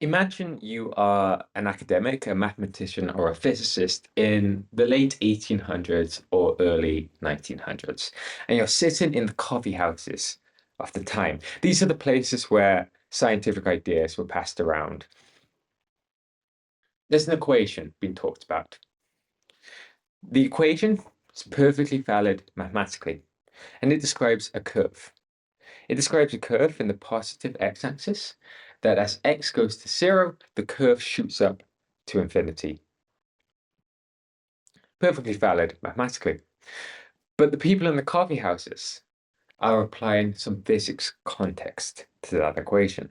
Imagine you are an academic, a mathematician, or a physicist in the late 1800s or early 1900s, and you're sitting in the coffee houses of the time. These are the places where scientific ideas were passed around. There's an equation being talked about. The equation is perfectly valid mathematically, and it describes a curve. It describes a curve in the positive x-axis that as x goes to 0, the curve shoots up to infinity. Perfectly valid mathematically. But the people in the coffee houses are applying some physics context to that equation.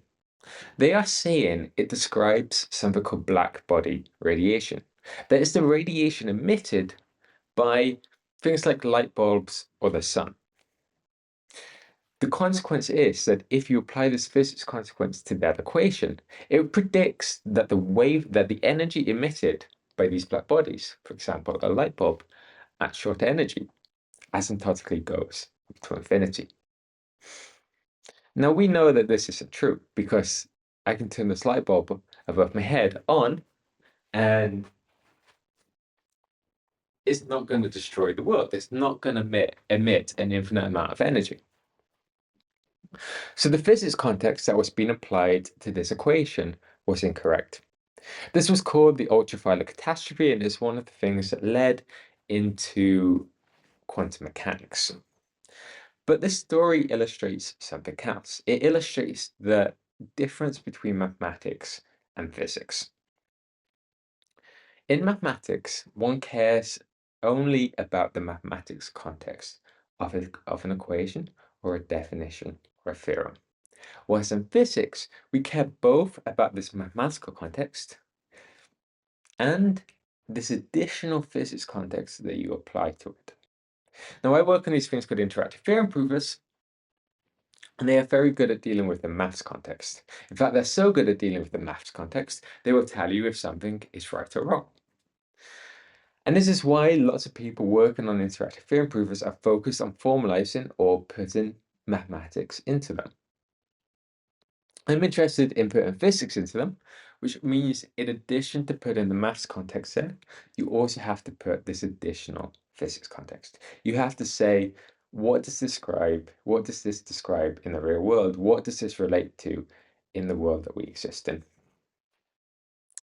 They are saying it describes something called black body radiation. That is the radiation emitted by things like light bulbs or the sun. The consequence is that if you apply this physics consequence to that equation, it predicts that the energy emitted by these black bodies, for example, a light bulb at short energy, asymptotically goes to infinity. Now we know that this isn't true because I can turn this light bulb above my head on and it's not going to destroy the world. It's not going to emit an infinite amount of energy. So the physics context that was being applied to this equation was incorrect. This was called the ultraviolet catastrophe, and is one of the things that led into quantum mechanics. But this story illustrates something else. It illustrates the difference between mathematics and physics. In mathematics, one cares only about the mathematics context of an equation or a definition or a theorem. Whereas in physics, we care both about this mathematical context and this additional physics context that you apply to it. Now, I work on these things called interactive theorem provers, and they are very good at dealing with the maths context. In fact, they're so good at dealing with the maths context, they will tell you if something is right or wrong. And this is why lots of people working on interactive theorem provers are focused on formalizing or putting mathematics into them. I'm interested in putting physics into them, which means in addition to putting the maths context in, you also have to put this additional physics context. You have to say, what does this describe in the real world? What does this relate to in the world that we exist in?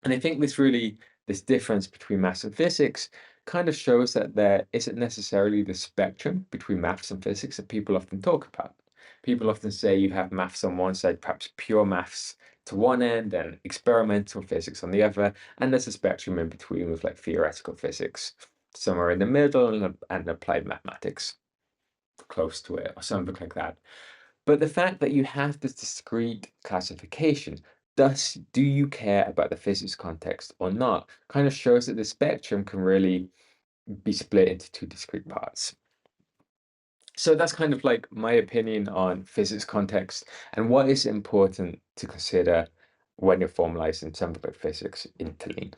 And I think this difference between maths and physics kind of shows that there isn't necessarily the spectrum between maths and physics that people often talk about. People often say you have maths on one side, perhaps pure maths to one end, and experimental physics on the other, and there's a spectrum in between with like theoretical physics somewhere in the middle and applied mathematics close to it or something like that. But the fact that you have this discrete classification, thus, do you care about the physics context or not, kind of shows that the spectrum can really be split into two discrete parts. So that's kind of like my opinion on physics context and what is important to consider when you're formalizing something like physics into Lean.